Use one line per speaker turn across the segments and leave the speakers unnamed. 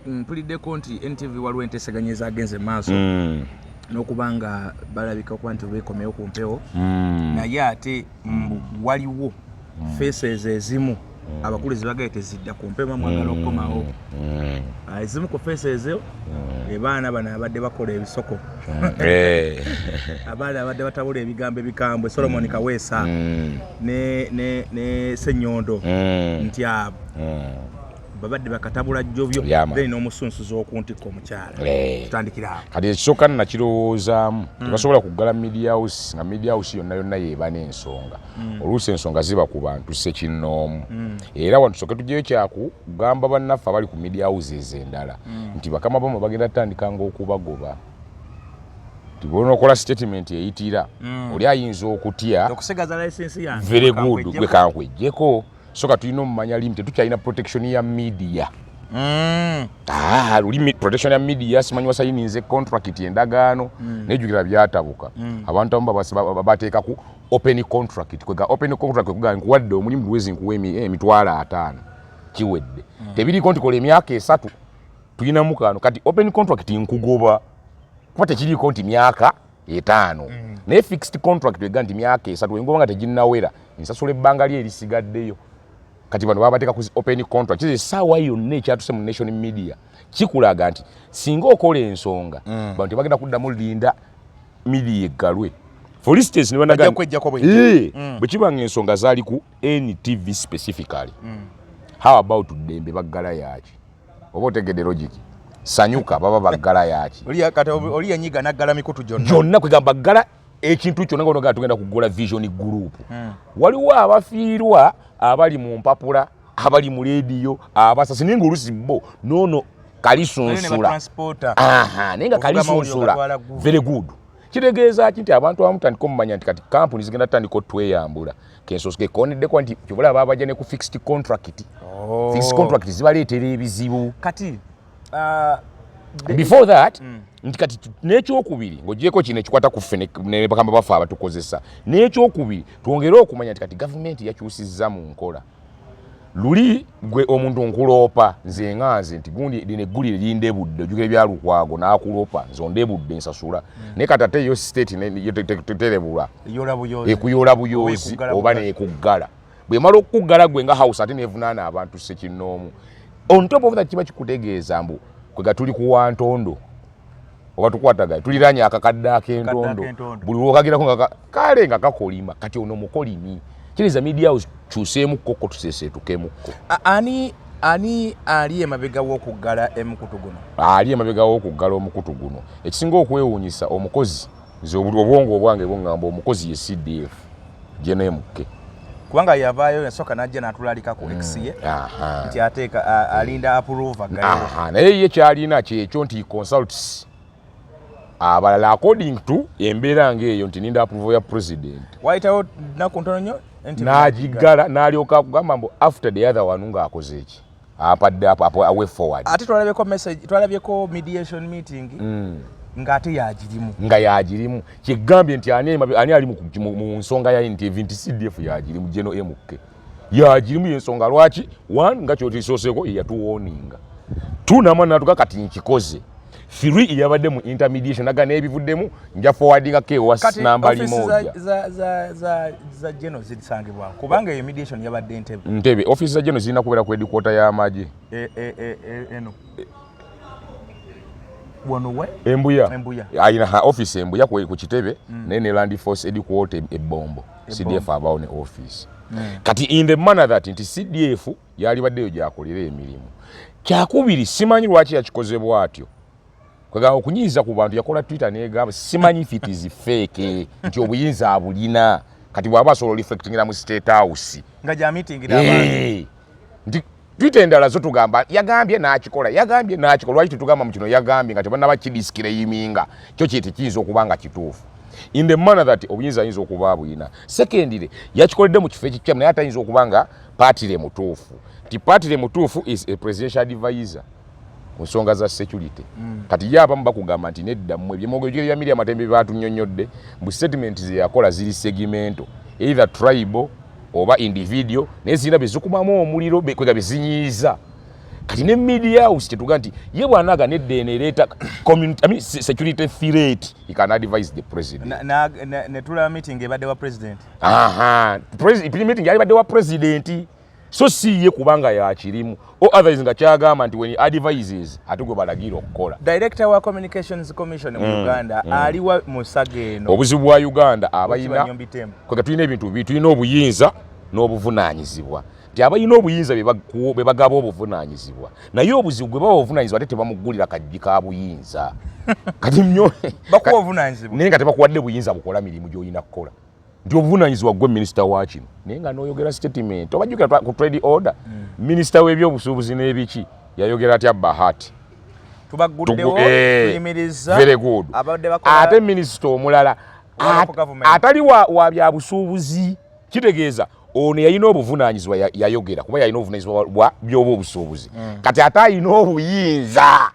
mpulidde konti NTV waliwo enteeseganyeza agenze maaso n'okubanga balabika kuba nti beekomewo ku mpewo naye ate waliwo faces ezimu abakulu zibagaye tezidda ku mpewo mwagala okukomawo ezimu ku faces ezo baana bano abadde bakola ebisoko abaana abadde batabula ebigambo ebikambwe Solomon Kaweesa ne Senyondo nti abo babadde bakatabula jjobyo then n'omusunsuzo okuntikko omukyala tutandikira awo
kati ekisooka nakirowoozamu tebasobola kuggala media house nga media house yonna yeeba n'ensonga oluusi ensonga ziba ku bantu ssekinnoomu era wano tusooke tugyeyo kyakugamba bannaffe abali ku media houses endala nti bakama bamu bagenda tutandikanga okubagoba tibona okola statement eyitira oli ayinza okutya
okusegaza license yange
very good gwe kankwejjeko soka tulina omumanya limu tetukyalina protection ya media luli protection ya media simanyi wasayininze contract endagaano nejjukira byatabuka abantu abamu babateeka ku open contract kwega open contract kwega nkuwadde omulimu lwezi nkuwa emitwalo 5 kiwedde tebiriko ntikola emyaka 3 tulina mukano kati open contract nkugoba kuba tekiriko nti myaka 5 naye fixed contract wega nti myaka 3 wengoba nga teginnawera nsasula ebbanga lye erisigaddeyo kati bano babateeka ku open contract kize sawa yonna ekyatuse mu nation media kikulaga nti singa okola ensonga bantu tebagenda kuddamu linda media eggalwe for instance ne banaga bwe kibanga ensonga zaali ku NTV specifically how about Dembe baggala yaki oba otegedde logic sanyuka baba baggala yaki
oli yanyiga naggala mikutu
gyonna kwegamba baggala ekintu kyonna ngono tugenda kugola vision group waliwo abafiirwa abali mu mpapula abali mu radio abasasi ninga olusi bo nono kalisunsula nenga kalisunsula very good kitegeeza nti abantu abamutandika omumanya nti kati kampuni zigenda tutandika tweyambula kensoske konedde kwa nti kyobola babajja ne ku fixed contract fixed contract zibaleetera ebizibu
kati
before that nti kati n'ekyokubiri ng'ogyeko kino ekikwata ku ffe ne bakamba baffe abatukozesa n'ekyokubiri twongere okumanya nti kati gavumenti yakyusizza mu nkola luli gwe omuntu nkuloopa nze nganze nti gundi lino eggulire lindebudde ojjukira ebyalukwago n'akuloopa nze ondebudde nsasula naye kati ate yo state terebula ekuyola buyoozi oba neekuggala bwe mala okuggala gwe nga house ate neevunaana abantu ssekinnoomu on top of that kiba kikutegeeza mbu kwega tuli kuwa ntondo oba tukwataga tuliranye akakadde ak'entondo buli lwokagirako nga kale nga kakolima kati ono mukolimi kiriza media house kyuseemu kkokko tuseeseetukemukko
ani ali emabega w'okuggala emukutu guno
ali emabega w'okuggala omukutu guno ekisinga okwewuunyisa omukozi nze obwongo obwange bwongamba omukozi ye CDF jenemukke
kubanga yavaayo yasooka n'ajja n'atulalika ku X ye nti ateeka alinda approve
naye ye kyalina kyekyo nti consults abalala according to embeera ng'eyo nti ninda approve ya president
wayitawo naku ntono nnyo
n'agiggala n'alyoka kugamba mbu after the other one ng'akoze eki apadde awe forward
ate twalabyeko mediation meeting ng'ate yagirimu kigambye nti ani ali mu nsonga ya NTV nti CDF yagirimu Geno MK yagirimu y'ensonga lwaki one nga kyotisooseko yatuwoninga tunama natuka kati nkikoze 3 yabadde mu intermediation naga n'ebivuddemu nja forwardinga KOS namba limoja za Geno zisangibwa kubanga eyo mediation yabadde
Entebbe office za Geno zirina kubeera ku headquarter y'amagye
eno wanowe
Embuya ayina office Embuya ku Kitebe ne Land Force headquarter eBombo CDF abawo ne office kati in the manner that nti CDF yali baddeyo gyakolera emirimu kyakubiri simanyi lwaki yakikozebwa atyo kwega okunyiza ku bantu yakola Twitter negamba simanyi if it is fake nti obuyinza abulina kati bwaba asobola reflectingira mu State House
nga ja meeting n'abantu
nti Twitter endala zo tugamba yagambye n'akikola lwaki tutugamba mu kino yagambye nga tebanna bakidiskire yiminga kyo kyete kiyinza okubanga kituufu in the manner that obuyinza ayinza okuba abulina secondly yakikoledde mu kifo ekikyamu naye atayinza okubanga party mutuufu ti party mutuufu is a presidential advisor nsonga za security kati yaba mbakugamba nti nedda mmwe byemogero bya Miriam Matembe batunnyonnyodde mu statement ze yakola ziri segmento either tribal oba individual nezina bezikumamu omuliro kwega bezinyiza kati ne media house tetuga nti ye bwanaga nedde enereta community security threat he can advise the president
ne tula meeting ebadde wa president
meeting yali badde wa president so si ye kubanga ya kirimu o others nga kyagamba nti when he advises atugwe balagira okukola.
Director wa Communications Commission mu Uganda aliwa Musageno
obuzibu bwa Uganda abayina kwa tulina ebintu bitulina obuyinza n'obuvunaanyizibwa nti abayina obuyinza be bagaba obuvunaanyizibwa naye obuzibu bwe baba obuvunaanyizibwa ate tebamuggulira kajji ka buyinza kati nnyo
bakuwa obuvunaanyizibwa
naye nga tebakuwadde buyinza bukola mirimu gy'olina kukola nti obuvunaanyizibwa gwe minisita wa kino naye nga n'oyogera statement obajjukira ku trade order minisita w'ebyobusuubuzi n'ebiki yayogera atya Bahati
tubaguddewo tuyimiriza
very good ate minisita omulala atali wa bya busuubuzi kitegeeza ono yalina obuvunaanyizibwa yayogera kuba yalina obuvunaanyizibwa bwa byoba obusuubuzi kati ate alina obuyinza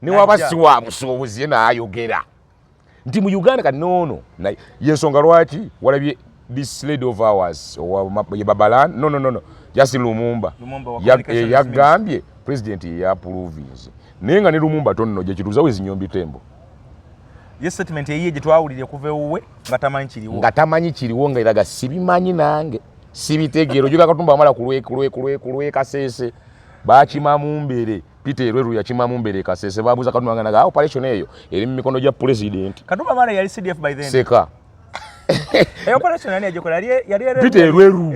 ne waba si wa busuubuzi ye naayogera nti mu Uganda kati noono yensonga lwaki walabye this lady of ours Babalan no just Lumumba yagambye president yaapprovinze naye nga ne Lumumba tonno gye kituuza wezi Nyombi Tembo
ye statement eyiye gye twawulire kuva ewuwe nga
tamanyi kiriwo nga eraga sibimanyi nange sibitegeero juga Katumba amala kulwe Kasese bakimamu mbere Peter Erweru yakima mbere Kasese babuza Katumba nganaga operation eyo eri mu mikono gya president
Katumba amala yali CDF by then
seka
operation yani ajokola yali
Peter Erweru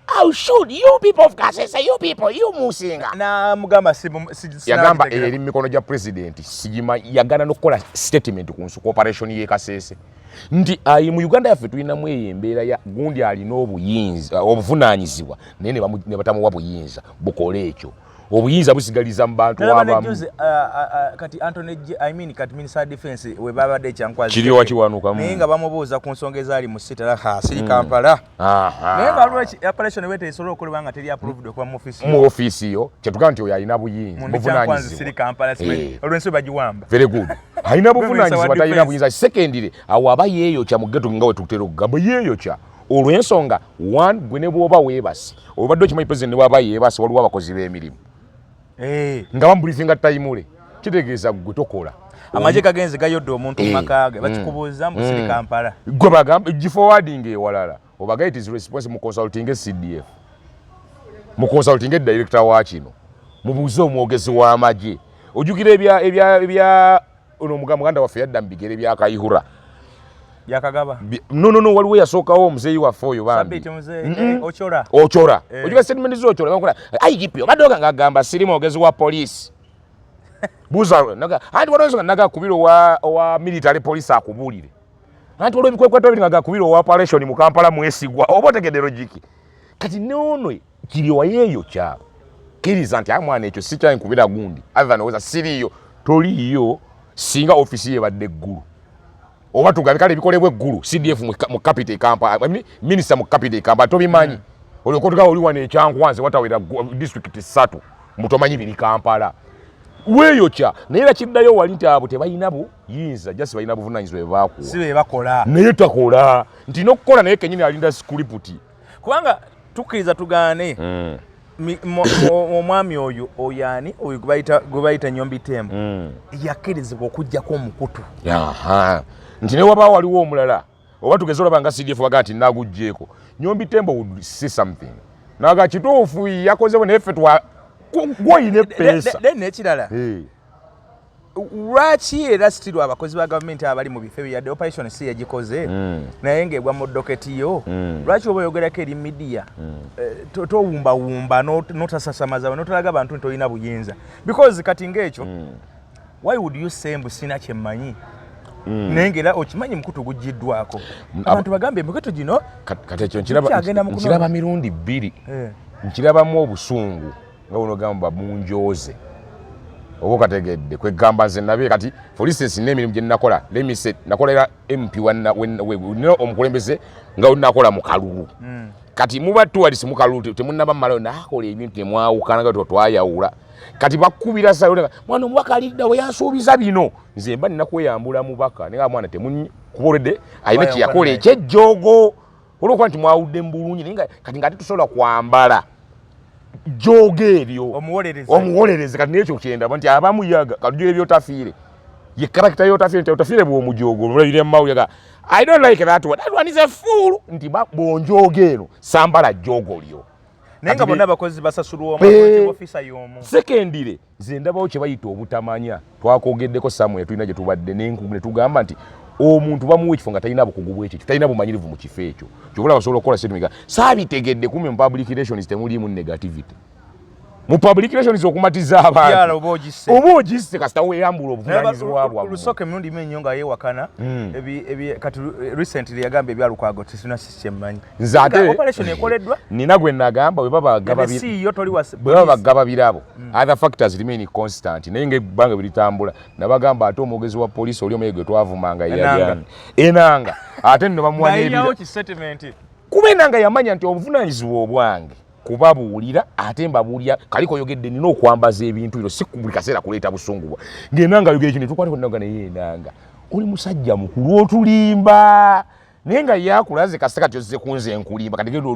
how should you people of Kasese you people you Musinga
na mugamba
yagamba eri mu mikono gya president sigima yagana nokola statement ku nsuku operation ye Kasese ndi ayi mu Uganda yaffe tulina mu embeera ya gundi alina obuyinza obuvunaanyizibwa naye ne batamuwa buyinza bukole ekyo obuyinza busigaliza mu bantu abamu
kati Anthony kati Minister Defense we babadde kyankwazi
kiri wakiwanuka
naye nga bamubuuza ku nsonga ezaali mu sitala siri Kampala naye nga lwaki operation wete esobola okukolebwa nga teri approved okuba mu
office yo kyetugamba nti oyo alina buyinza
buvunaanyizibwa siri Kampala olw'ensonga bagiwamba
very good alina buvunaanyizibwa talina buyinza secondary awo aba yeeyokya mu ghetto nga we tutera okugamba yeeyokya olw'ensonga one gwe ne bw'oba weebase obadde okimanyi president ne bw'aba yeebase waliwo abakozi b'emirimu nga bamubulizinga tayimule kitegeeza gwe tokola
amaje kagenze gayodde omuntu makage bakikubuuza mu siri Kampala
gwe bagamba forwarding ewalala obaga it is responsible mu consulting CDF mu consulting director wa kino mubuuze omwogezi w'amaje ojukira ebya ono muganda waffe yadda mbigere bya Kayihura
yakagaba
no waliwo yasookawo omuzeeyi waffe oyo bambi ochora ojuga statement zochora ngakola IGP obadoga ngagamba siri mwogezi wa police buza naga andi wanozo naga kubiro wa military police akubulire andi waliwo bikwekweto biri ngaga kubiro wa operation mu Kampala mwesigwa obotegede logiki kati nono kiri wa yeyo cha kiriza nti amwana ekyo si kya nkubira gundi other noza siriyo toliyo singa ofisi ye badde ggulu oba tugabikale bikolebwe eggulu CDF mu capital Kampala minister mu capital Kampala tobimanyi olikotuka oli wane ekyankwanze watawera district 3 mutomanyi biri Kampala weyo cha naye kiddayo wali nti abo tebayinabo yinza just bayina buvunaanyizibwa baakuwa
si be bakola
naye takola nti nokukola naye kenyini alinda script
kubanga tukiriza tugaane omwami oyo oyani oyo gwebayita Nyombi Tembo yakirizibwa okujjako omukutu
nti ne waba waliwo omulala oba tugeze olaba nga CDF waga nti nagugjeeko Nyombi Tembo would see something naga kituufu yakozewo neffe gwoyine pesa
nekirala lwaki era sitiru abakozi ba gavumenti abali mu bifo yadde operation si yagikoze naye ng'egwa mu doketi yo lwaki oba oyogerako eri media towumbawumba notasasamaza notalaga abantu nti olina buyinza because kati ng'ekyo why would you say mbu sina kyemmanyi naye ng'era okimanyi mukutu guggiddwako abantu bagambe emikutu gino
kati ekyo nkiraba mirundi 2 nkirabamu obusungu nga buno gamba munjooze obo kategedde kwegamba nze nabe kati for instance n'emirimu gye nakola lemise nakolera MP nino omukulembeze nga nakola mu Kalulu kati muba towards mu Kalulu temunnaba malo nakola ebintu temwawukana nga twayawula kati bakubira sayo mwana omubaka alidda we yansuubiza bino nze mba nina kweyambula mubaka nenga mwana temunyi kubolede ayina kiyakola ekyejjogo olwokuba nti mwawudde mu bulungi nenga kati nga tetusobola kwambala jogeeryo omuwolereze kati n'ekyo kyendaba nti abamu yaga kalujo ebyotafiire ye character yotafiire bw'omujogo olulabire mawuyaga I don't like that one is a fool nti bonjogeero sambala jogolyo
nenga bonna abakozi basasulwa omu officer y'omu
secondly nze ndabawo kye bayita obutamanya twakogeddeko Samuel tulina gye tubadde n'enkugule tugamba nti omuntu bamuwa ekifo nga talina bukugu bw'ekyo talina bumanyirivu mu kifo ekyo kyobula basobola okukola statement saabitegedde kumbe mu public relations temuliimu negativity mu public relations okumatiza abantu oba ogisse kasita weeyambula obuvunaanyizibwa bwabwe
lusooka emirundi mingi nga yeewakana kati recently yagamba ebyalukwago tesina sikyemmanyi
nze ate
operation ekoleddwa
nina gwe nagamba bwe baba bagaba birabo other factors remain constant naye ng'ebbanga bwe litambula nabagamba ate omwogezi wa poliisi oli omeye gwe twavumanga yabyani enanga ate nno bamuwanyeebira kuba enanga yamanya nti obuvunaanyizibwa obwange kubabuulira ate mbabuulira kaliko oyogedde nina okwambaza ebintu bino si buli kaseera kuleeta busungubwa ng'enanga ayogera ekyo ne tukwateko naga naye enanga oli musajja mukulu otulimba naye nga yakulaze kasita kati ozze kunze nkulimba kati genda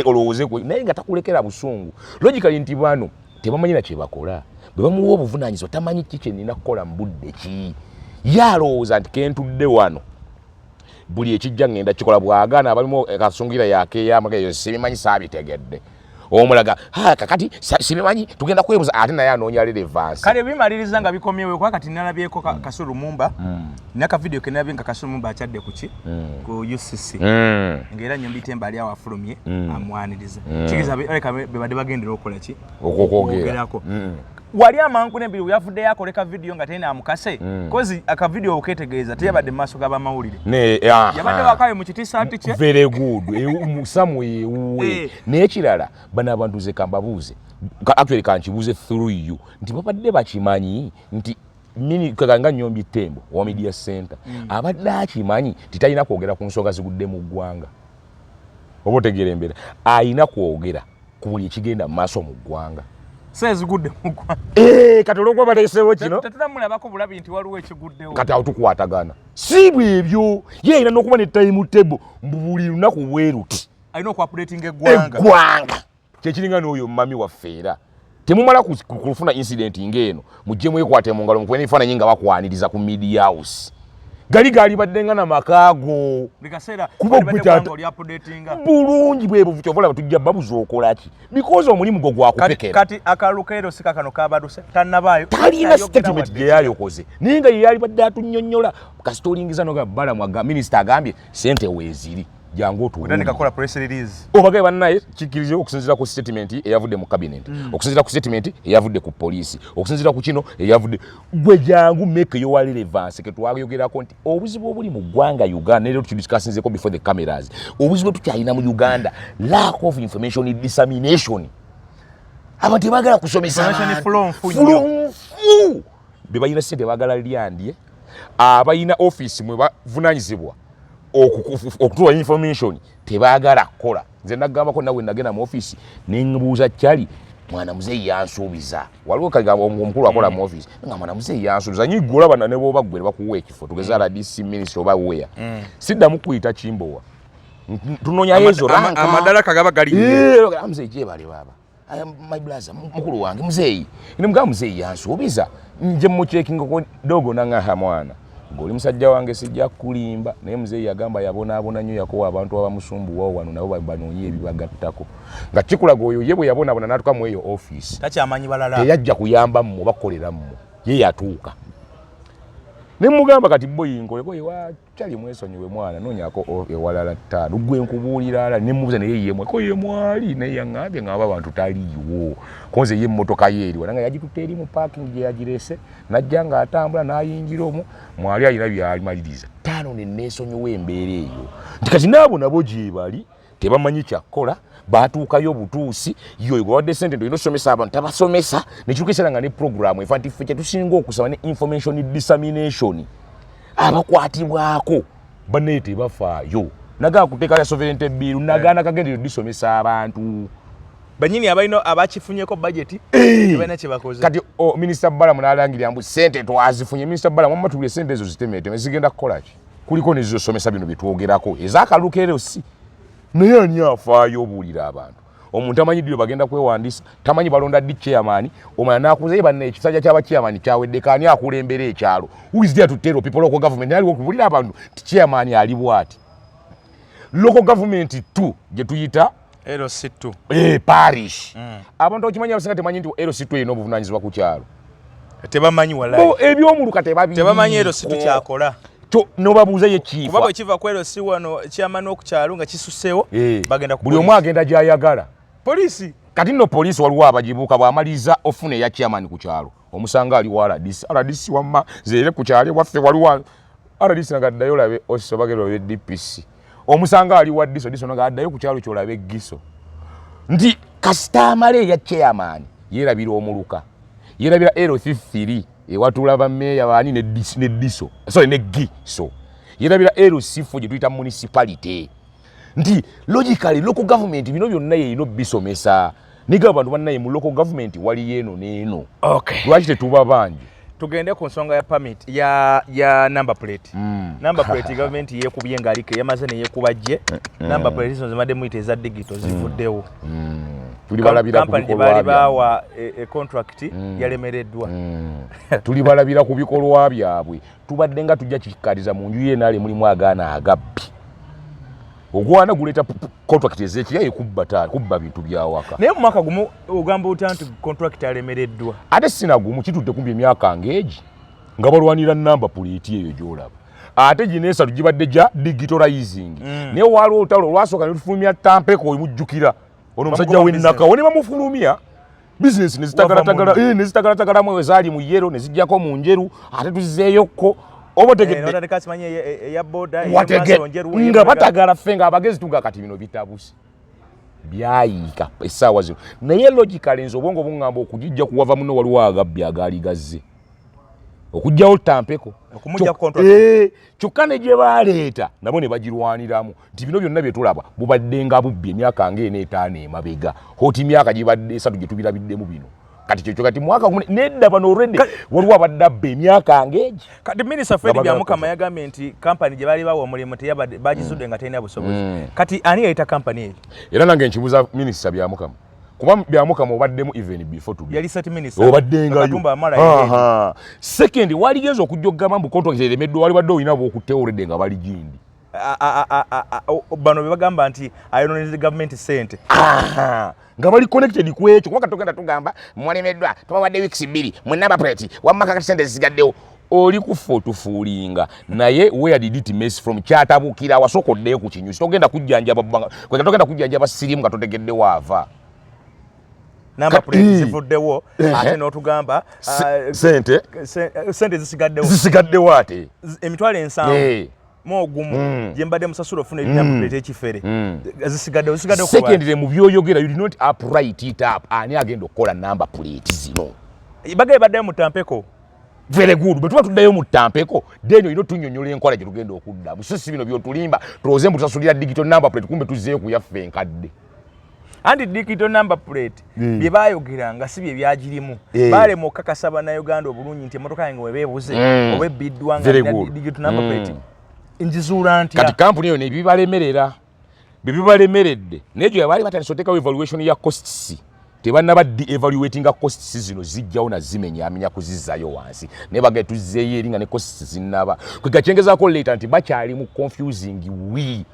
olowooze naye nga takulekera busungu logically nti bano tebamanyira kye bakola bwe bamuwa obuvunaanyizibwa tamanyi ki kye nina kukola mu budde ki yalowooza nti kentudde wano buli ekijja ngenda kikola bwagaana abalimu kasungira yakeeyamageyo sibimanyi saabitegedde omulaga kakati sibimanyi tugenda kwebuza ate naye anoonya relevance
kale bimaliriza nga bikomyewo kwa kati nalabyeko Kasulu Lumumba naka video kenabye nga Kasulu Lumumba akyadde kuki ku UCC ngera nyombi temba ali awafulumye amwaniriza kigiza leka bebade bagendera okola ki okwogerako wali amangu nebiri yafudde yakoleka video nga tena amukase kozi aka video oketegeeza teyabadde maso gaba mawulire
ne
yabadde wakaye mu kitisaati kye
very good musamwe uwe n'ekirala bana abantu ze kambabuuze actually kankibuuze through you nti babadde bakimanyi nti mini kaganga nyombi tembo wa media center abadde akimanyi titalina kwogera ku nsonga zigudde mu ggwanga obotegera embeera ayina kwogera ku buli ekigenda mu maaso mu ggwanga
sezigudde mugwa
katoloko balesewo kino
tetunamulabako bulabi nti waliwo ekiguddewo
kati awo tukwatagana si bwebyo ye ayina n'okuba ne time table buli lunaku bweruti
alina okuapulating eggwanga
kyekiringa n'oyo mami waffe era temumala kufuna incident ng'eno mujje mwekwate mu ngalo mukwena ebifaananyi nga bakwaniriza ku media house gali baddenga na makaago bulungi bwebuvu kyovola tujja babuza okolaki because omulimu gwo gwakupekera
kati akalukeero sika kano kabaduse tannabayo
talina statement gye yayokoze naye nga ye yali badde atunnyonnyola kasitolingiza noga bala minisita agambye sente weeziri jangu
otuukakola press release
obagaye bannaye kikkirize okusinziira ku statement eyavudde mu cabinet okusinziira ku statement eyavudde ku poliisi okusinziira ku kino eyavudde gwe jangu make your relevance ke twayogerako nti obuzibu obuli mu ggwanga Uganda nero tukidiscussinzeko before the cameras obuzibu tukyalina mu Uganda lack of information dissemination abantu tebagala kusomesa be balina ssente bagala lyandye abalina office mwe bavunanyizibwa okutuwa information tebagala kukola nze nagambako nawe nagenda mu office nembuuza kyali mwana muzeeyi yansuubiza waliwo kagamba omukulu akola mu office nga mwana muzeeyi yansuubiza nyiggula bana ne bwoba ggwe bakuwa ekifo tugeza RDC ministry oba weya siddamu kuyita Kimbowa tunonya ezo ranka
amadalaka gaba gali
muzeeyi gyebale baba my brother mukulu wange muzeeyi nimugamba muzeeyi yansuubiza nje mu checking ko dogo nanga mwana ngoli musajja wange sijja kulimba naye muzeeyi yagamba yabona nnyo yakowa abantu abamusumbuwa wano nabo banoonye ebibagattako nga kikulaga oyo ye bwe yabona n'atuka mu eyo office
takyamanyi balala
teyajja kuyamba mmwe bakolera mmwe ye yatuuka ne mugamba kati boyingo wakyali mwesonyiwe mwana noonyako ewalala ttaano gwe nkubuulira ala ne mubuuza naye yemwe ko ye mwali naye yaŋŋambye ng'aba abantu taliiwo konze ye emmotoka ye eri wala nga yagitutte eri mu parking gye yagirese najja ng'atambula n'ayingira omwo mwali alina byalimaliriza ttaano ne neesonyiwa embeera eyo nti kati naabo nabo gye bali tebamanyi kyakkola batuukayo butuusi yoyo gwe wadde sente olina osomesa abantu tabasomesa nekiruka nga ne programu efa nti ffe kyetusinga okusaba ne information dissemination abakwatibwako bannaye tebafaayo nagaa kuteeka ya sovereignty bill nagaana kagendero disomesa abantu
banyini abalina abakifunyeko budget tebana kye bakoze
kati minisita Balamu n'alangirira mbu sente twazifunye minisita Balamu amatulire sente ezo zitemeeteme zigenda kukola ki kuliko nezizosomesa bino byetwogerako ezakalukeero si naye ani afaayo obuulira abantu omuntu amanyi ddiro bagenda kwewandisa tamanyi balonda ddi chairman omwana nakuze banne ekisajja ky'aba chairman kyawedde kaani akulembera ekyalo who is there to tell people local government ali okubulira abantu chairman ali bwati local government tu gye tuyita
LC2
parish abantu okimanya basinga temanyi nti LC2 eno obuvunanyizibwa ku kyalo
tebamanyi wala
ebyomuluka
tebamanyi LC2 kyakola
nobabuuza ye chief
kuba bwe kiva ku LC wano chairman okukyalo nga kisusewo bagenda ku
buli omu agenda gy'ayagala
poliisi
kati nno poliisi waliwo abagibuuka bw'amaliza ofuna eya chairman ku kyalo omusanga ali wa RDC wamma zeere ku kyalo waffe waliwo RDC nagaddayo olabe osobagero be DPC omusanga ali wa diso nagaddayo ku kyalo kyolabe giso nti kastamale ya chairman yerabira omuluka yerabira LC3 ewatula bameya bani ne diso sorry ne giso yerabira LC4 gye tuyita municipality nti logically local government bino byonna yino bisomesa niga abantu bannaye mu local government wali yeno neeno lwaki tetuba bangi
tugende ku nsonga ya permit ya number plate number plate government yekubye ngalike yamaze ne yekubajje number plate zo zimadde muite eza digital zivuddewo
tuli balabira ku bikolwa
bawa contract yalemereddwa
tuli balabira ku bikolwa byabwe tubadde nga tujja kikaliza mu nju yenale mulimu agaana agabbi ogwana guleta contract ezekya kubba bintu byawaka
naye mu mwaka gumu ogamba utantu contract alemereddwa
ate sina gumu kitudde kumbi emyaka ngeegi nga balwanira number plate eyo gyolaba ate ginesa tugibadde ja digitalizing naye waliwo olutalo olwasooka ne tufulumya tampeko oyimujjukira ono omusajja w'ennaka wone bamufulumya business nezitagalatagala mwe zaali mu yero ne zijjako mu njeru ate tuzizeeyokko obotegedde nga batagala ffe nga abagezi tuga kati bino bitabuse byayiika essaawa zino naye logically nze obwongo buŋŋamba okugijja kuwava muno waliwo agabbi agaali gazze okujjawo tampeko kyokka ne gye baleeta nabo ne bagirwaniramu nti bino byonna bye tulaba bubadde nga bubbi emyaka ng'ena etaano emabega hoti myaka gibadde 3 gye tubirabiddemu bino kati kyokyo kati mwaka nedda bano already waliwo abadde abba emyaka ng'egi
kati minisita Fred Byamukama yagambye nti kampani gye baali bawa omulimu bagizudde nga terina busobozi kati ani yayita kampani eyo
era nange nkibuuza minisita Byamukama kuba Byamukama obaddemu even before today
yali set minister
obaddengayo second waligenza okujja okugamba mbu contract eremeddwa wali badde olina bw'okutte already nga bali gindi
bano bebagamba nti ayononeze government sente
nga bali connected ku ekyo kuba katogenda tugamba mwolemeddwa tubawadde weeks 2 mu number plate wamaka kati sente zigaddewo oli kufa otufuulinga naye where did it mess from kyatabukira wasokoddeyo ku kinyusi togenda kujjanjaba kwega togenda kujjanjaba sirimu nga totegedde waava
number plate zivuddewo ate n'otugamba sente
zisigaddewo ate
emitwalo 7 mogumu jembade musasuro funa number plate ekifere zisigaddewo
secondly mu byoyogera you did not upright it up ani agenda okukola number plate zino
bagaye baddayo mu tampeko
very good bwe tuba tuddayo mu tampeko then ino tunyonyola enkola gye tugenda okuddamu so si bino byotulimba tulowooze mbu tusasulira digital number plate kumbe tuzzeeyo ku yaffe enkadde
anti digital number plate bye bayogeranga si bye byagirimu balema okukakasa bannayuganda obulungi nti emmotoka yange webeebuze oba ebbiddwa nga digital number plate njizuula ntya
kati kampuni eyo nebibalemerera bibalemeredde naye gye baali batandise oteekawo evaluation ya costs tebannaba de-evaluatinga costs zino zijjawo nazimenyaamenya kuzizzayo wansi naye bagaye tuzzeeyo eri nga ne costs zinnaba kwegakyengezaako leeta nti bakyali mu confusing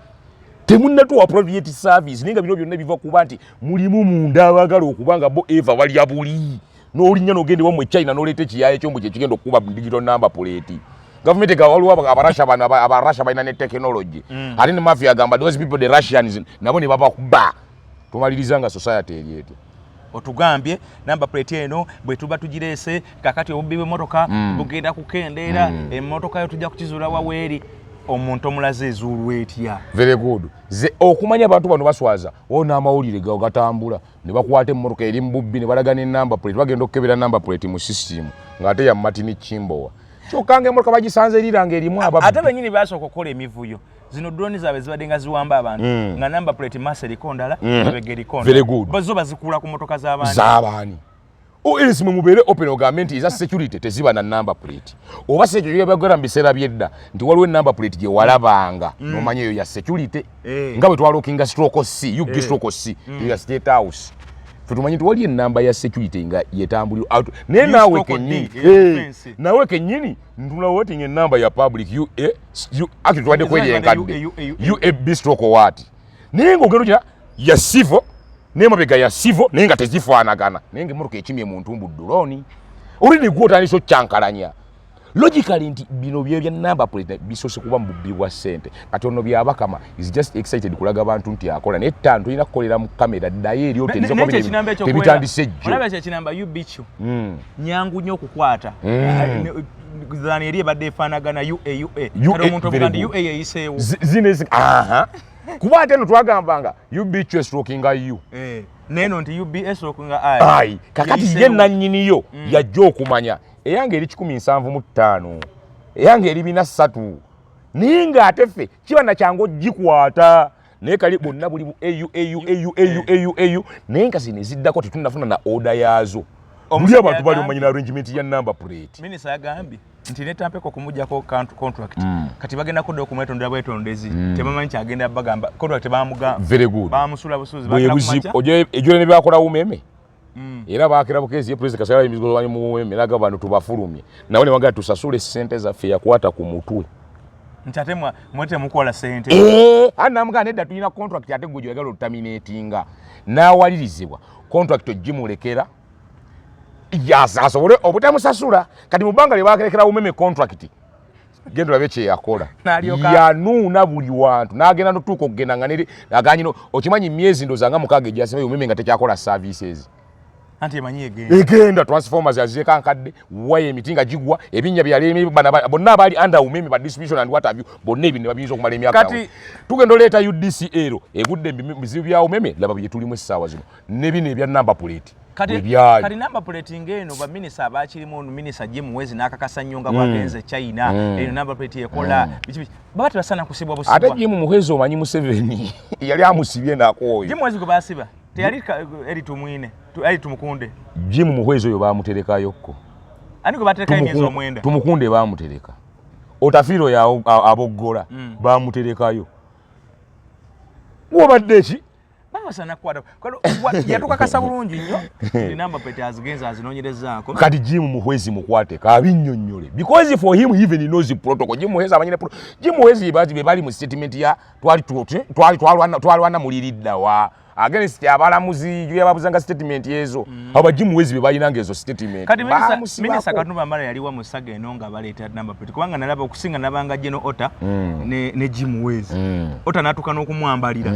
temunnatuwa appropriate service naye nga bino byonna biva kuba nti mulimu munda abagala okuba nga bo eva balya buli n'olinnya n'ogendewa mu China n'oleeta ekiyaaya ekyombu kye kigenda okukuba digital number plate government ga waliwo abarasha balina ne technology ate ne mafia agamba those people the Russians nabo ne babakuba tumalirizanga society eri etyo
otugambye number plate eno bwe tuba tugireese kakati obubbi bw'emmotoka bugenda kukendeera emmotoka yo tujja kukizuula waweeri omuntu omulaze ezuulu etya
very good ze okumanya abantu bano baswaza wona amawulire gawo gatambula ne bakwata emmotoka eri mu bubbi ne balaga ne number plate bagenda okukebera number plate mu system ng'ate ya Martin Chimbowa kyokanga emmotoka bagisanze eriranga erimu ababbi
ate bennyini basooka okukola emivuyo zino drone zaabwe zibadde nga ziwamba abantu nga number plate massa eriko ndala ebega eriko
ndala very good
bazo bazikuula ku mmotoka z'abaani
z'abaani else mubere open government is a security teziba na number plate oba security bagora mbisera byedda nti waliwo number plate je walabanga nomanye yo ya security nga bwe twalokinga stroke C you stroke C ya state house tumanyi nti wali enamba ya security nga yetambuli out ne nawe kenyini nawe kenyini ndula waiting a number ya public you actually twade kweje enkadde you a bistro what ningo ogeruja ya civil ne mabega ya civil nenga tezifaanagana nenge muruka ekimye mu ntumbu drone ulini gwotani so chankalanya logically nti bino bye number plate bisose kuba mbubbi wa sente kati ono byabakama is just excited kulaga abantu nti akola ne tantu ina kolera mu kamera daye eri ote nzo tebitandise jjo
olaba kye kinamba you bichu nyangu nnyo okukwata zani eri badde efaanagana UAUA kati omuntu obuganda UAA yiseewo
zine aha kuba ate no twagambanga you bichu stroking you
neno nti UBS okunga
ai kakati ye nannyiniyo yajja okumanya eyange eri 175 eyange eri 3 ninga ateffe kiba na kyango jikwata naye kali bonna buli au nenga zineziddako tetunafuna na order yazo muli abantu bali omanyina arrangement ya number plate
minisita yagambye nti netampeko kumujjako contract kati bagenda kudda okumwetondera bwetondezi tebamanyi kyagenda bagamba contract bamugamba
very good
bamusula busuzi bagenda kumacha
ejole ne byakola umeme era bakira bukezi ye president kasala imizigo wanyu mu umeme laga abantu tubafulumye nawe ne wanga tusasule sente za fe yakwata ku mutwe
ntatemwa mwete mukola sente
ana mga nedda tulina contract ate gwe jogalo terminatinga na walirizibwa contract ogimulekera asobole obutamusasula kati mubanga lyebakerekera umeme contract gendo labeche yakola yanuuna buli wantu nagenda notuuka okugenda nga neri aganyino okimanyi myezi ndozanga mukage gyasema umeme nga tekyakola services
anti emanyi
egenda transformers yazeka nkadde waye emitinga jigwa ebinya byalemi bonna abali under umeme ba distribution and what have you bonna ebintu babiyinza okumala emyaka
kati
tugenda oleeta UDCL egudde bizibu bya umeme laba bye tulimu essaawa zino nebino ebya number plate
kati number plate ngeno ba minister abachirimu minister Jim Mwezi nakakasa nyonga kwagenze China eno number plate yekola baba tubasana kusibwa busibwa
ate Jim Mwezi omanyi Museveni yali amusibye nakoyo
Jim Mwezi kubasiba teyali eri tumwine ali tumukunde
Jim Mwezi oyo bamuterekayokko
ani kubatereka emyezo omwenda
tumukunde bamutereka otafiro ya aboggola bamuterekayo wobadde ki
sana kwata yatuka kasa bulungi nnyo ni number plate azigenza azinonyerezaako
kati Jim Muhwezi mukwate kabinnyonnyole because for him even he knows the protocol Jim Muhwezi amanyine Jim Muhwezi bali mu statement ya twalwana muliridda wa against abalamuzi byababuzanga statement yezo aba Jim Muhwezi bebalinanga ezo statement
kati minister Katumba Mara yaliwa musaga enonga baleeta number plate kubanga nalaba okusinga nabanga General Ota ne Jim Muhwezi Ota natuka n'okumwambalira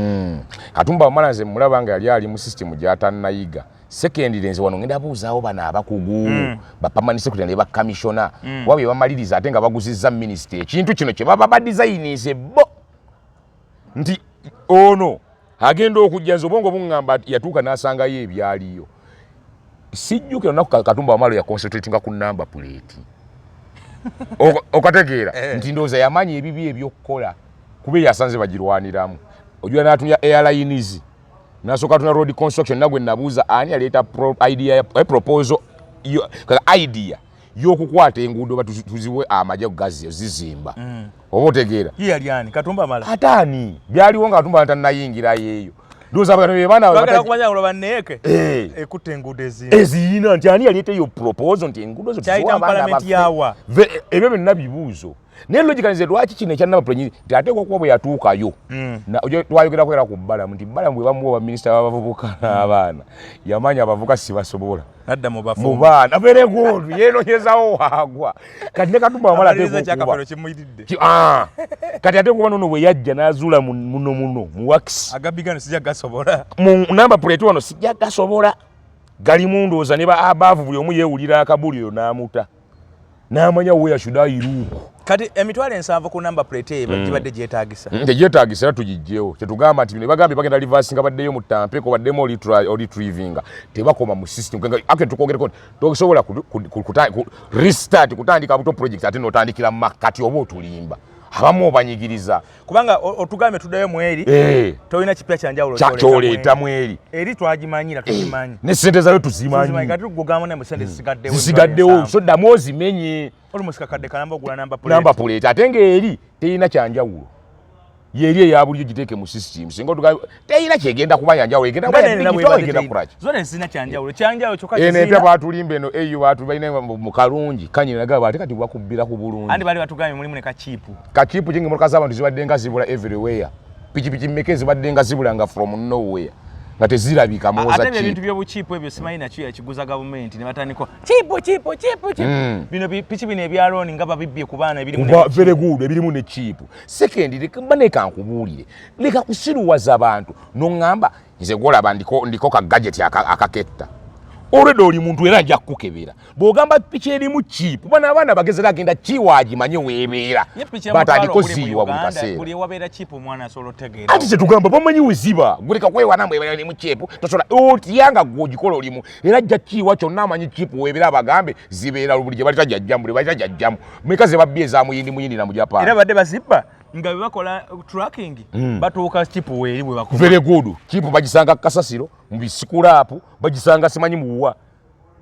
Katumba Mara nze mulabanga yali mu system gy'atannayiga second lenze wano ngenda buuzaawo bana abakugu ba permanent secretary ne ba commissioner wabe bamaliriza ate nga baguzizza minister ekintu kino kye baba badizayinize bo nti ono agenda okujja nzobongo bungamba yatuuka n'asanga ye ebyaliyo sijjukira naku Katumba Wamala ya concentrating ku number plate okategeera nti ndowooza yamanyi ebibi ebyokukola kube yasanze bagirwaniramu ojula n'atunya airlines nasooka tuna road construction nagwe nabuuza ani aleeta idea proposal idea y'okukwata enguudo batuziwe amajja gazi zizimba oba otegeera
yali Katumba Wamala
ataani byaliwo nga Katumba tannayingira yeeyo ndowooza bano be baana
bagala kumanya ngo baneeke ekutte enguudo
eziyina nti ani yaleeta eyo proposal nti enguudo zo
tuziwe parliament yawa
ebyo byonna bibuuzo naye logicalize lwaki kino ekyanaba plenyi nti ateekwa okuba bwe yatuukayo twayogerako era ku bbalamu nti bbalamu bwe bamuwa baminisita b'abavubuka n'abaana yamanya abavubuka sibasobola
adda mu
baana beregondu yeenonyezawo waagwa kati ne Katumba Wamala kati ate kuba nono bwe yajja n'azuula muno mu wax
agabigano sijja gasobola
mu namba plate wano sijja gasobola galimu ndowooza ne ba abaavu buli omu yeewulira akabuliro n'amuta n'amanya where should I look
kati emitwalo 7 ku number plate gibadde gyetaagisa
gyetaagisa era tugijjewo kyetugamba nti ne bagambye bagenda reversing baddeyo mu tampeko baddemu retrieving tebakoma mu system ake tukogereko tosobola restart kutandika buto project ate n'otandikira makati oba otulimba abamu obanyigiriza
kubanga otugambe tuddayo mweri tolina kipya kyanjawulo
kyoleeta mweri
eri twagimanyira tugimanyi
ne ssente zayo tuzimanyi
kati tugugamba ne musente
zisigaddewo so ddamu ozimenye
olumusika kadde kalamba ogula
namba plate ate ng'eri terina kyanjawulo yeri eya bulijjo giteeke mu system singa otugambe terina kyegenda kuba yanjawulo egenda kukolaki
zona zirina kyanjawulo kyokka
ente baatulimba eno eyo baatu balina mu kalungi kanyinagaba ate kati bakubbira ku bulungi
andi bali batugambye mulimu ne kakiipu
kingi motoka z'abantu zibadde nga zibula everywhere pikipiki mmeke zibadde nga zibula nga from nowhere nga tezirabika muwoza
ate ebintu by'obukiipu ebyo simanyi nakyo yakiguza gavumenti ne batandika kiipu bino piki bino ebyalooni nga babibbye ku baana
very good ebirimu ne kiipu sekendi leka nkubuulire leka kusiruwaza abantu noŋŋamba nze gwolaba ndiko ka gadget akaketta olwedde oli muntu era nja kukukebera bw'ogamba piki erimu kiipu bana abaana bagezera agenda kiwaagimanye weebeera batandika ziyiwa buli kaseera ati kyetugamba bamanyi weziba guleka kwewana mbwebera erimu kiipu tosobola otyanga gw'ogikola olimu era ajja kiiwa kyonna amanyi kiipu weebeera abagambe zibeera buli gye balita jajjamu buli balita jajjamu meka ze babbi ezamuyindi na mu Japan
era badde bazibba nga bebakola tracking batuuka kipu weeri bwe bakoma
very good kipu bagisanga kasasiro mu bisikulapu bagisanga simanyi muwa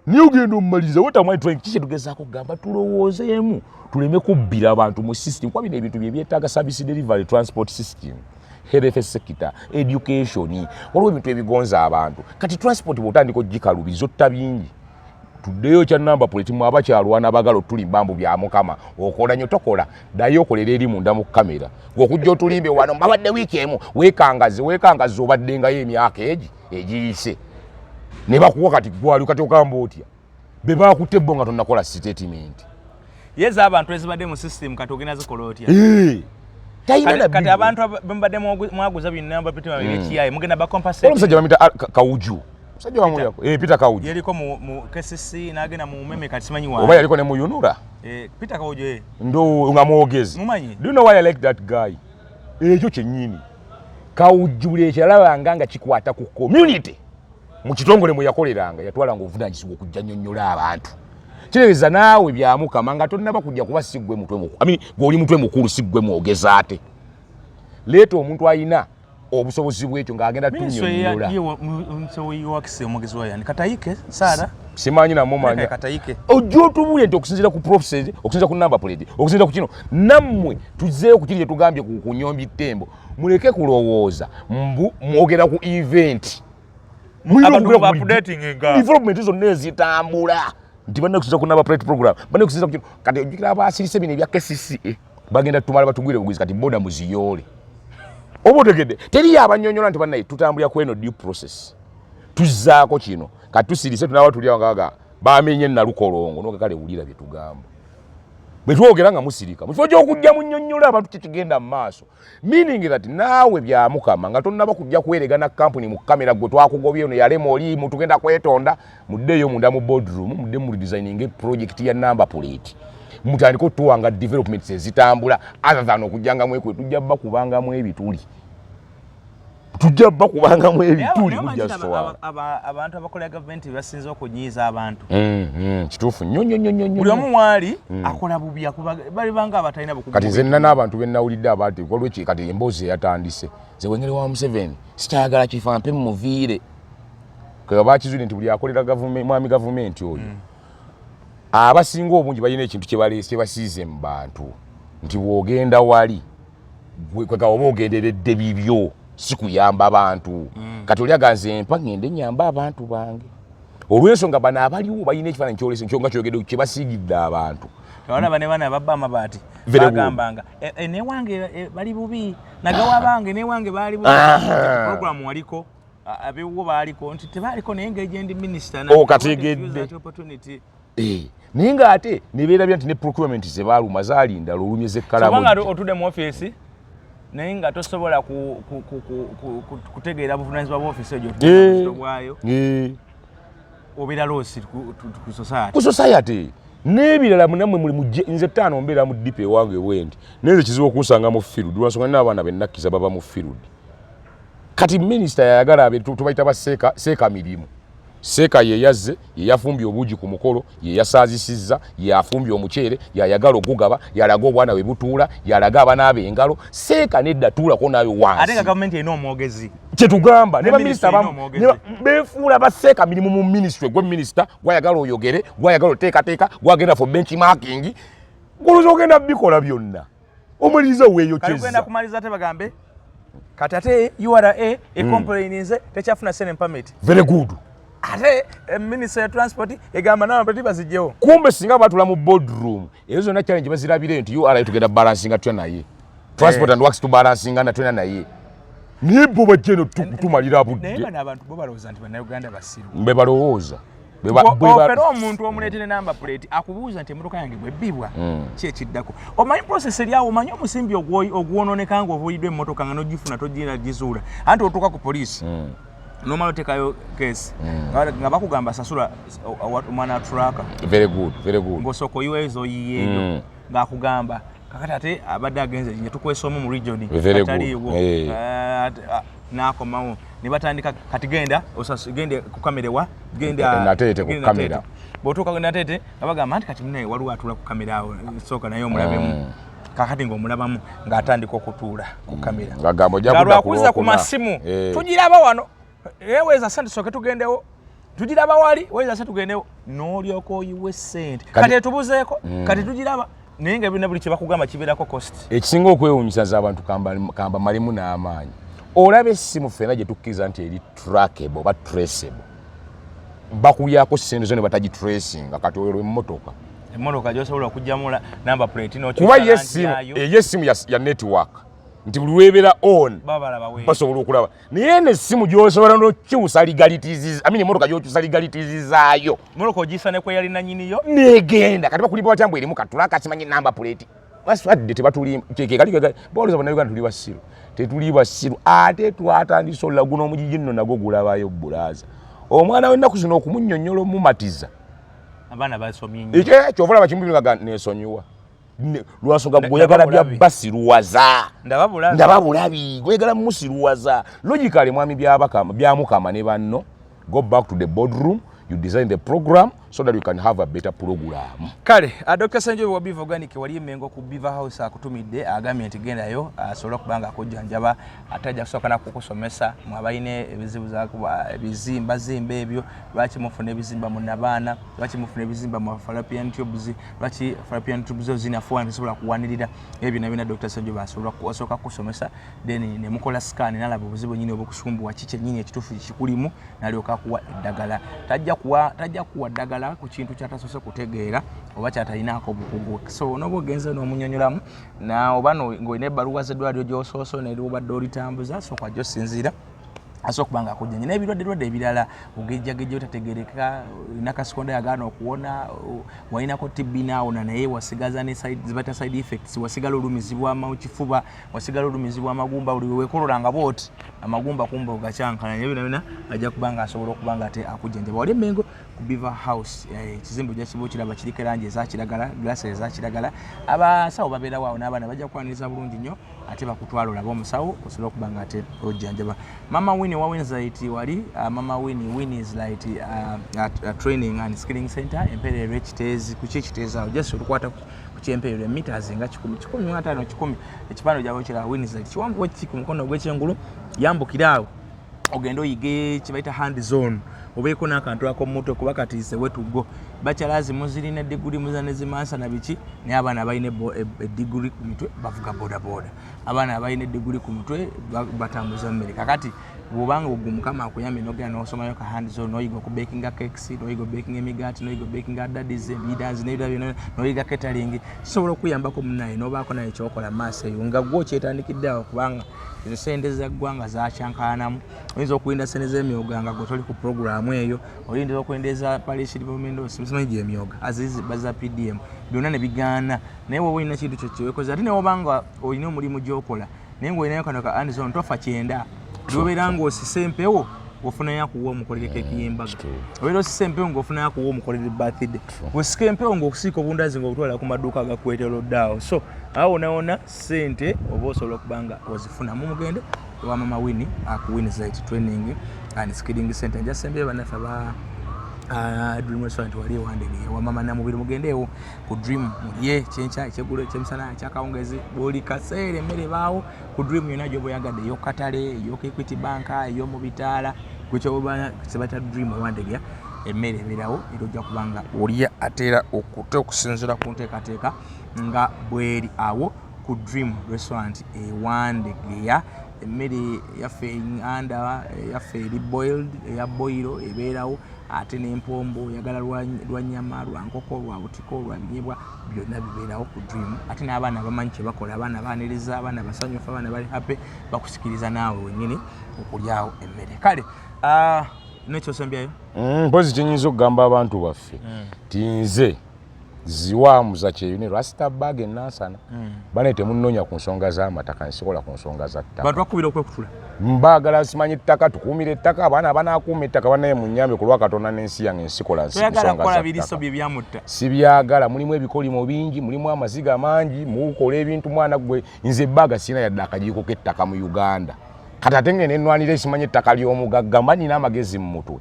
niyo genda omumaliza wotamwali trying kiki tugezaako kugamba tulowoozeemu tuleme kubbira abantu mu system kwa bino ebintu byebyetaaga service delivery transport system health sector education waliwo ebintu ebigonza abantu kati transport bwotandika ogikalubiza otta bingi tuddeyo kya namba plate mu abakyalwana abagala otulimba mbu bya Mukama okola nnyo tokola ddayo okolera eri munda mu kamera ng'okujja otulimbe wano mbabadde wiiki emu weekangaze obaddengayo emyaka egiyise ne bakuwa kati gwali kati okamba otya be baakutte bo nga tonnakola statement
yeza abantu ezibadde mu system kati ogenda zikola otya kati abantu bembadde mwaguza bino namba plate ekiyaye mugenda bakompensate
omusajja bamuyita Kawuju sajja wamuliyako Peter Kawuju
yaliko mu KCC n'agenda mu Meme kati simanyi wa
oba yaliko ne mu Yunura
Peter Kawuju
ndo nga mwogezi
mumanyi
do you know why I like that guy ekyo kyennyini Kawuju lekyalabanga nga kikwata ku community mu kitongole mwe yakoleranga yatwalanga obuvunanyizibwa okujja nnyonnyola abantu kiroweza naawe bya Mukama nga tonnaba kujja kuba siggwe mutwe mukulu gw'oli mutwe mukulu siggwe mwogeza ate leeta omuntu ayina obusobozi bwekyo ng'agenda tunnyonnyola
Katayike Sara
simanyi namumanya
Katayike
ojja otubuulire nti okusinziira ku prophecy okusinziira ku namba plate okusinziira ku kino nammwe tuzeeyo ku kiri kye tugambye ku Nnyombi Ttembo muleke kulowooza mwogera ku event development zonna ezitambula nti banna kusinziira ku namba plate program banna kusinziira ku kino kati ojjukira abaasirise bino ebya KCCA bagenda tumala batugwire bugwizi kati boda muziyoole oba otegedde teriyo abannyonnyola nti bannaye tutambulira ku eno due process tuzzaako kino kati tusirise tunaba tuli awangaga bamenye nalukolongo nokakale wulira bye tugamba bwe twogera nga musirika mu kifo gy'okujja munnyonnyola abantu kikigenda mu maaso meaning that naawe bya Mukama nga tonnaba kujja kuweregana kampuni mu kamera gwe twakugobye ono yalema oli mutugenda kwetonda muddeeyo munda mu boardroom mudde mu designing project ya number plate mutandika otuwanga developments ezitambula other than okujjanga mwekwe tujja bakubangamu ebituli mujja sowa
abantu abakola government basinze okunyiiza abantu
kituufu nnyo
buli omu waali akola bubi bali banga abatalina bukugu
kati nze nina n'abantu be nnawulidde abantu olweki kati emboozi eyatandise nze wengere wa Museveni sikyagala kifa mpe mumuviire kwe bakizwire nti buli akolera mwami gavumenti oyo abasinga obungi balina ekintu kye basiize mu bantu nti bw'ogenda wali kweka oba ogenderedde bibyo si kuyamba abantu kati oli aganze mpa ngende nyamba abantu bange olw'ensonga bano abaliwo balina ekifaananyi kyolesa nkyonga kyogedde kye basiigidde abantu
abana bane babba amabaati bagambanga newange bali bubi nagawa bange newange baali bubi programu waliko abewo baaliko nti tebaaliko naye ng'egendi minisita
okategedde naye ng'ate nebeerabya nti ne procurement ze baaluma zaalinda lulumye zekkalamu
otudde mu ofiisi naye nga tosobola kutegeera buvunaanyizibwa bw'ofiisi egyo bwayo obeera loosi ku
society n'ebirala munammwe muli mujje nze ttaano mbeera mu dipa ewange wendi naye nze kizibu okunsanga mu field lwansonga nina abaana be nnakkiza baba mu field kati minisita yayagala abe tubayita baseeka mirimu Seeka ye yazze ye yafumbye obuugi ku mukolo ye yasaazisizza ye afumbye omuceere yayagala okugaba yalaga obwana bwe butuula yalaga abanaaba engalo Seeka nedda tuulako nayo wansi
ate nga gavumenti erina omwogezi
kyetugamba ne baminisita bamu beefuula baseeka mirimu mu minisitule gwe minisita gwayagala oyogere gwayagala oteekateeka gwagenda for benchmarking goloza ogenda bikola byonna omuliriza weeyokyezza
kagenda kumaliza ate bagambe kati ate URA ecomplaininze tekyafuna sene permit
very good
ate minister ya transport egamba nawo mpati bazijjewo
kumbe singa batula mu boardroom ezo zonna challenge bazirabire nti URA tugenda balansinga twa naye transport and works to balansinga na twena naye nibo bajeno tumalira budde
naye bana abantu bo balowooza nti bannayuganda basiru
mbe balowooza
ofera omuntu omuleetere number plate akubuuza nti emmotoka yange bwebbibwa ki ekiddako omanyi process eryawo omanyi omusimbi ogwononeka nga obuuliddwa emmotoka nga nogifuna togirina gizuula anti otuuka ku poliisi nomala otekayo case nga bakugamba sasula omwana aturaka
very good
ng'osooka oyiwa ezo oyiyeeyo ng'akugamba kakati ate abadde agenze nje tukwesa omu mu region kataliiwo n'akomawo ne batandika kati genda gende ku kamera genda
Nateete ku kamera
bw'otuuka Nateete nga bagamba nti kati munaye waliwo atula ku kamera awo sooka naye omulabemu kakati ng'omulabamu ng'atandika okutuula ku kamera nga lwakuza ku masimu tugiraba wano weza sente soke tugendewo tugiraba wali weza sente tugendewo n'olyoka oyiwe ssente kati etubuzeeko kati tugiraba naye nga birina buli kye bakugamba kibeerako cost
ekisinga okwewuunyisa z'abantu kamba malimu n'amaanyi olaba essimu ffena gye tukkiriza nti eri trackable oba traceable bakubyako ssente zo ne batagitracinga kati olwo emmotoka
gy'osobola okugyamu number plate
kuba ey'essimu ya network nti buli weebeera on basobola okulaba naye n'essimu gy'osobola n'okyusa legalities emmotoka gy'okyusa legalities zaayo
mmotoka ogiyisa ne kweyalina nnyiniyo
negenda kati bakulimba batya mbu erimu katulaka kimanyi number plate baswadde tebatuli bawoleza bannayuganda tuli basiru tetuli basiru ate twatandisa olula guno omugigi nno nagwo gulabayo bulaaza omwana w'ennaku zino okumunnyonnyola omumatiza
abaana basomye nnyo
ekyo olaba kimubiringa neesonyiwa lwasonga gweyagala bya basiruwaza ndaba bulabi gweyagala musiruwaza logically mwami bya mukama ne banno go back to the boardroom you design the program so that you can have a better program.
Kale, Dr. Sanjoy wa Beaver Organic wali mengo ku Beaver House akutumidde agambye nti gendayo asobola kubanga akujjanjaba atajja kusooka na kukusomesa mwabayine ebizibu zakuba ebizimba zimbe ebyo lwaki mufune ebizimba mu nabaana lwaki mufune ebizimba mu fallopian tubes lwaki fallopian tubes zina fuwa nsobola kuwanirira ebyo nabina Dr. Sanjoy basobola kusooka kusomesa then ne mukola scan nalaba obuzibu nyine obukusumbuwa kiche nyine ekitufu kikulimu nalyoka kuwa eddagala tajja kuwa ddagala ku kintu kyatasose kutegeera oba kyatalinako bukugu so nobogenze n'omunyonyolamu na oba ng'olina ebbaluwa z'eddwaliro gy'osooso n'eri obadde olitambuza so kwajja osinziira asokubanga akujjanye n'ebirwadde ebirala ogejjagejja otategereka nakasikonda yagaana okuwona walinako TB naawona naye wasigaza ne zibata side effects wasigala olumizibwa kifuba wasigala olumizibwa amagumba buli weekololanga booti amagumba kumba ogacyankana naye bina ajja kubanga asobola okubanga ate akujjanjaba wali Mengo ku Beaver House ekizimbe ojja kiba okiraba kiriko langi eza kiragala glasses eza kiragala abasawo babeera waawo n'abaana bajja kwaniriza bulungi nnyo ate bakutwala olaba omusawo osobola okubanga ate ojjanjaba Mama Winnie wa Winzite wali Mama Winnie is like training and skilling center Imperial Ekiteezi kuki ekiteeza just olukwata ku kyemperero meters nga 10 ekipando gyabo kira Winzite kiwanvu ki ku mukono gw'ekyengulu yambukiraawo ogenda oyige kibaita hand zone obeeko n'akantu akomuto kuba katiise wetugo bakyalazi muzirina degree muzanezi mansa na biki ne abaana abayine degree ku mitwe bavuga boda abaana abayine degree ku mitwe batambuza mmere kakati bwobanga ogumukama akuyambe nogenda n'osomayo ka hand zone noyiga ku baking cakes noyiga baking emigati noyiga baking daddies leaders n'ebirala noyiga catering kisobola okuyambako munnaye nobaako naye kyokola maaso eyo nga gwo kyetandikidde awo kubanga sente za ggwanga zakyankanamu oyinza okulinda sente z'emyoga nga gwe toli ku programu eyo oyinza okwendeza parish development simanyi gy'emyoga azizi baza PDM byonna ne bigaana naye wowe olina kintu kyo kyewekoze ate newobanga olina omulimu gy'okola naye ng'olinayo kano ka andizon tofa kyenda lwobeera ng'osisa empewo ofunayo akuwa omukolereko ekiyembaga obeera osisa empewo ng'ofunayo akuwa omukolere birthday osika empewo ng'okusiika obundazi ng'obutwala ku maduuka agakwetoloddeawo so awo nawona sente oba osobola okubanga ozifunamu mugende wa Mama Winnie aku Winzite training and skilling center nja sembe banaffe Dream Restaurant wali wandege wa mama na mubiri mugendewo ku Dream mulye chencha ekyeggulo ekyemisana ekyakawungezi boli kaseere mmere baawo ku Dream yona gyobo yagadde yo Katale yo Equity Bank yo mu bitaala gwecho bana sebata Dream wandege emmere ebirawo erojja kubanga olya atera okusinzira ku nteekateeka nga bweri awo ku Dream Restaurant ewandegeya emmere yaffe enganda yaffe eri boiled eya boilo ebeerawo ate n'empombo yagala lwa nnyama lwa nkoko lwa butiko lwa binyebwa byonna bibeerawo ku Dream ate n'abaana bamanyi kye bakola abaana baaniriza abaana basanyufu abaana bali happy bakusikiriza naawe wennyini okulyawo emmere kale nekyosembyayo
mpozi kyenyinza okugamba abantu baffe tinze ziwaamu za kyeyuni Rasta bag enansana bane temunonya ku nsonga z'amataka nsikola ku nsonga za ttaka
bantu bakubira okwekutula
mbagala simanyi ttaka tukuumire ettaka abaana banaakuuma ettaka banaye mu nnyambe ku lwa Katonda n'ensi yange nsikola nsonga za ttaka sibyagala mulimu ebikolimo bingi mulimu amaziga mangi mukola ebintu mwana gwe nze bbaga sina yadde akajiiko k'ettaka mu Uganda kati ate ngene nnwanira simanyi ettaka ly'omugagga mba nina amagezi mu mutwe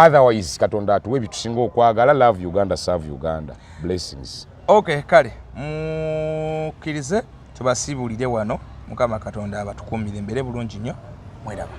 otherwise Katonda atuwe ebitusinga okwagala love Uganda serve Uganda blessings
okay kale mukkirize tubasiibulire wano Mukama Katonda abatukuumire mbere bulungi nnyo mweraba